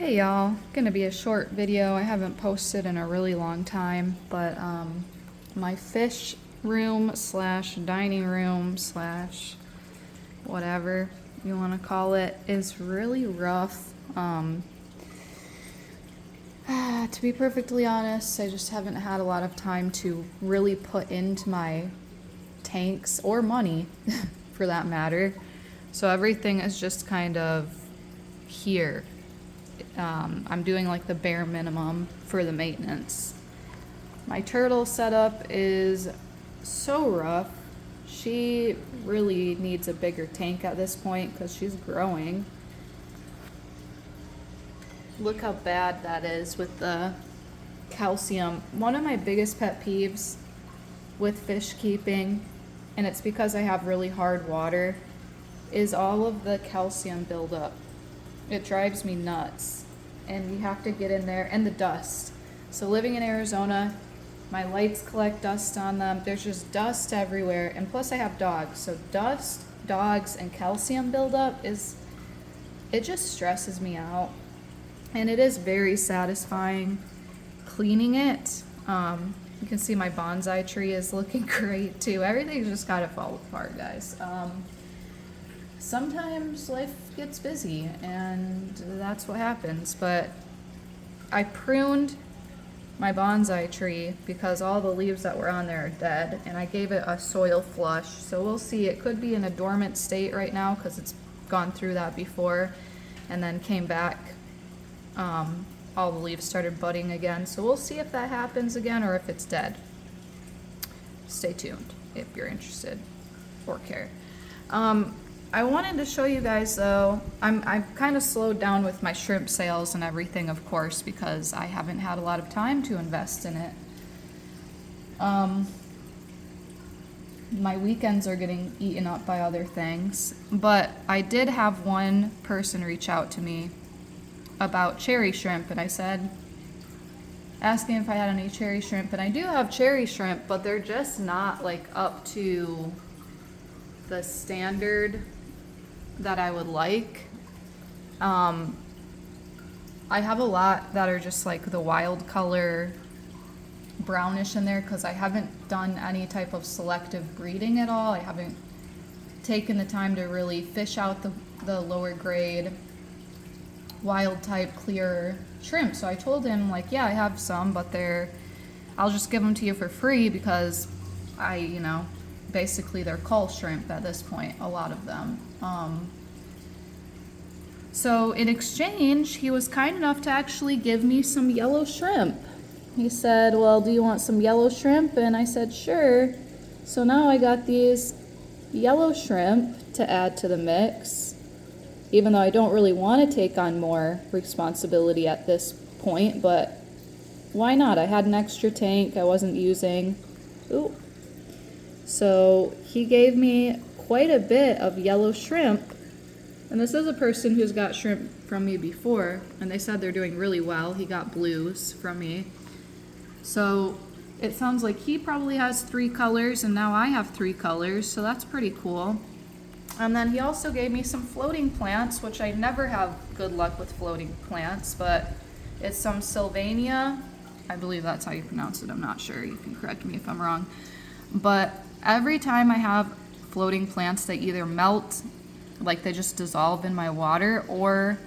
Hey y'all, gonna be a short video. I haven't posted in a really long time, but my fish room slash dining room slash whatever you want to call it is really rough. To be perfectly honest, I just haven't had a lot of time to really put into my tanks or money for that matter. So everything is just kind of here. I'm doing like the bare minimum for the maintenance. My turtle setup is so rough. She really needs a bigger tank at this point because she's growing. Look how bad that is with the calcium. One of my biggest pet peeves with fish keeping, and it's because I have really hard water, is all of the calcium buildup. It drives me nuts, and you have to get in there, and the dust. So living in Arizona, my lights collect dust on them. There's just dust everywhere, and plus I have dogs. So dust, dogs, and calcium buildup it just stresses me out, and it is very satisfying cleaning it. You can see my bonsai tree is looking great too. Everything's just gotta fall apart, guys. Sometimes life gets busy and that's what happens, but I pruned my bonsai tree because all the leaves that were on there are dead, and I gave it a soil flush. So we'll see. It could be in a dormant state right now because it's gone through that before and then came back. All the leaves started budding again. So we'll see if that happens again or if it's dead. Stay tuned if you're interested or care. I wanted to show you guys though, I've kind of slowed down with my shrimp sales and everything, of course, because I haven't had a lot of time to invest in it. My weekends are getting eaten up by other things, but I did have one person reach out to me about cherry shrimp, and I said, asking if I had any cherry shrimp, and I do have cherry shrimp, but they're just not like up to the standard that I would like. I have a lot that are just like the wild color brownish in there because I haven't done any type of selective breeding at all. I haven't taken the time to really fish out the lower grade wild type clear shrimp. So I told him, like, yeah, I have some, but I'll just give them to you for free because basically they're cull shrimp at this point, a lot of them. So in exchange, he was kind enough to actually give me some yellow shrimp. He said, well, do you want some yellow shrimp? And I said, sure. So now I got these yellow shrimp to add to the mix, even though I don't really want to take on more responsibility at this point, but why not? I had an extra tank I wasn't using. Ooh. So he gave me quite a bit of yellow shrimp, and this is a person who's got shrimp from me before, and they said they're doing really well. He got blues from me. So it sounds like he probably has 3 colors, and now I have 3 colors, so that's pretty cool. And then he also gave me some floating plants, which I never have good luck with floating plants, but it's some Sylvania. I believe that's how you pronounce it. I'm not sure. You can correct me if I'm wrong. But every time I have floating plants, they either melt, like they just dissolve in my water, or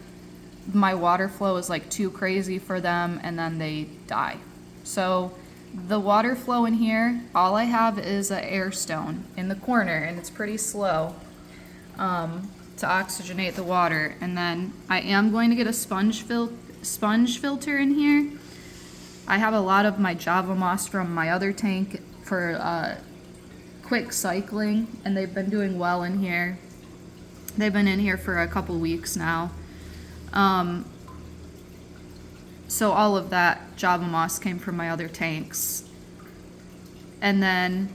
my water flow is like too crazy for them and then they die. So the water flow in here, all I have is an air stone in the corner, and it's pretty slow to oxygenate the water. And then I am going to get a sponge filter in here. I have a lot of my Java moss from my other tank for quick cycling, and they've been doing well in here. They've been in here for a couple weeks now. So all of that Java moss came from my other tanks. And then,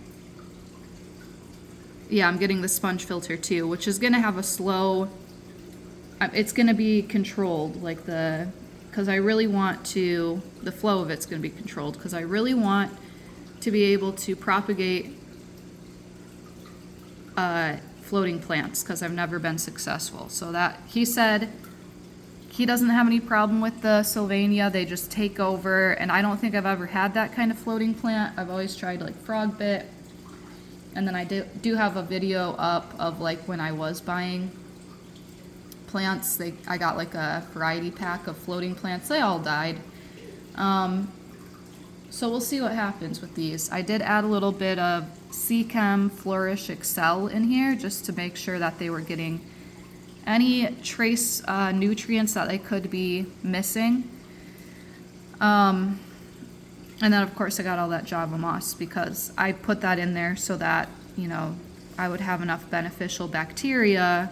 yeah, I'm getting the sponge filter too, which is gonna have a slow, it's gonna be controlled, like because I really want to, the flow of it's gonna be controlled, because I really want to be able to propagate floating plants, because I've never been successful. So that, he said he doesn't have any problem with the Sylvania. They just take over, and I don't think I've ever had that kind of floating plant. I've always tried like frog bit, and then I do have a video up of like when I was buying plants. I got like a variety pack of floating plants. They all died. So we'll see what happens with these. I did add a little bit of Seachem Flourish Excel in here just to make sure that they were getting any trace nutrients that they could be missing. And then of course I got all that Java moss because I put that in there so that, you know, I would have enough beneficial bacteria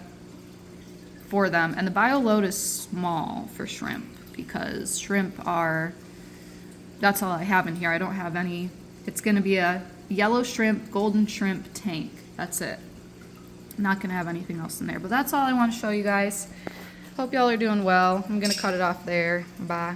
for them. And the bio load is small for shrimp because shrimp are, that's all I have in here. I don't have any. It's going to be a yellow shrimp, golden shrimp tank. That's it. I'm not going to have anything else in there. But that's all I want to show you guys. Hope y'all are doing well. I'm going to cut it off there. Bye.